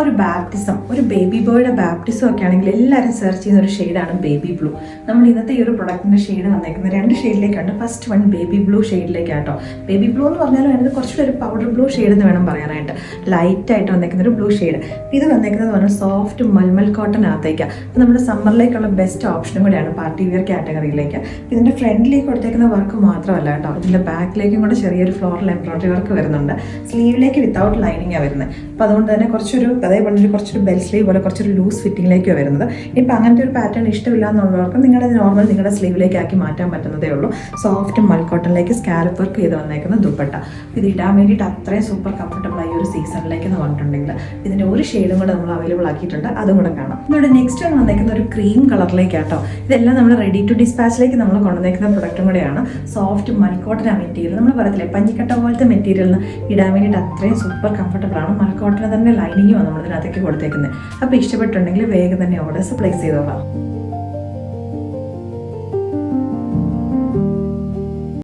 ഒരു ബാപ്റ്റിസം, ഒരു baby ബോയുടെ baptism ഒക്കെ ആണെങ്കിൽ എല്ലാവരും സെർച്ച് ചെയ്യുന്ന ഒരു ഷെയ്ഡാണ് ബേബി ബ്ലൂ. നമ്മൾ ഇന്നത്തെ ഈ ഒരു പ്രൊഡക്റ്റിൻ്റെ ഷെയ്ഡ് വന്നേക്കുന്നത് 2 ഷെയ്ഡിലേക്കാണ്. ഫസ്റ്റ് വൺ ബേബി ബ്ലൂ ഷെയ്ഡിലേക്കാട്ടോ. ബേബി ബ്ലൂ എന്ന് പറഞ്ഞാലും അതിനകത്ത് കുറച്ചുകൂടി ഒരു പൗഡർ ബ്ലൂ ഷെയ്ഡ് എന്ന് വേണം പറയാനായിട്ട്. ലൈറ്റായിട്ട് വന്നേക്കുന്ന ഒരു ബ്ലൂ ഷെയ്ഡ്. ഇത് വന്നേക്കുന്നത് പറഞ്ഞാൽ സോഫ്റ്റ് മൽമൽ കോട്ടനകത്തേക്കാണ്. അപ്പോൾ നമ്മുടെ സമ്മറിലേക്കുള്ള ബെസ്റ്റ് ഓപ്ഷനും കൂടെയാണ് പാർട്ടി വെയർ കാറ്റഗറിയിലേക്ക്. ഇതിൻ്റെ ഫ്രണ്ടിലേക്ക് കൊടുത്തേക്കുന്ന വർക്ക് മാത്രമല്ല കേട്ടോ, ഇതിൻ്റെ ബാക്കിലേക്കും കൂടെ ചെറിയൊരു ഫ്ലോറൽ എംബ്രോയിഡറി വർക്ക് വരുന്നുണ്ട്. സ്ലീവിലേക്ക് വിത്തൗട്ട് ലൈനിങ്ങാണ് വരുന്നത്. അപ്പോൾ അതുകൊണ്ട് തന്നെ അതേപോലെ കുറച്ചൊരു ബെൽ സ്ലീവ് പോലെ കുറച്ചൊരു ലൂസ് ഫിറ്റിങ്ങിലേക്കാണ് വരുന്നത്. ഇപ്പം അങ്ങനത്തെ ഒരു പാറ്റേൺ ഇഷ്ടമില്ല എന്നുള്ളവർക്ക് നിങ്ങളുടെ സ്ലീവിലേക്ക് ആക്കി മാറ്റാൻ പറ്റുന്നതേ ഉള്ളൂ. സോഫ്റ്റ് മൽക്കോട്ടണിലേക്ക് സ്കാലപ്പ് വർക്ക് ചെയ്ത് വന്നേക്കുന്ന ദുപ്പട്ട. ഇത് ഇടാൻ വേണ്ടിയിട്ട് അത്രയും സൂപ്പർ കംഫർട്ടബിൾ ആയി ഒരു സീസണിലേക്ക് എന്ന് പറഞ്ഞിട്ടുണ്ടെങ്കിൽ ഇതിൻ്റെ ഒരു ഷെയ്ഡും കൂടെ നമ്മൾ അവൈലബിൾ ആക്കിയിട്ടുണ്ട്, അതും കൂടെ കാണാം. ഇവിടെ നെക്സ്റ്റ് ആണ് വന്നേക്കുന്ന ഒരു ക്രീം കളറിലേക്കാട്ടോ. ഇതെല്ലാം നമ്മൾ റെഡി ടു ഡിസ്പാച്ചിലേക്ക് നമ്മൾ കൊണ്ടുവന്നേക്കുന്ന പ്രൊഡക്റ്റും കൂടെയാണ്. സോഫ്റ്റ് മൽക്കോട്ടൺ മെറ്റീരിയൽ, നമ്മൾ പറയത്തില്ലേ പഞ്ഞിക്കട്ട പോലത്തെ മെറ്റീരിയലിന് ഇടാൻ വേണ്ടിയിട്ട് അത്രയും സൂപ്പർ കംഫർട്ടബിൾ ആണ്. മൽക്കോട്ടന് തന്നെ ലൈനിങ്ങുമാണ് നമ്മൾ ഇതിനകത്തേക്ക് കൊടുത്തേക്കുന്നത്. അപ്പോൾ ഇഷ്ടപ്പെട്ടുണ്ടെങ്കിൽ വേഗം തന്നെ ഓർഡേഴ്സ് പ്ലേസ് ചെയ്തോളാം.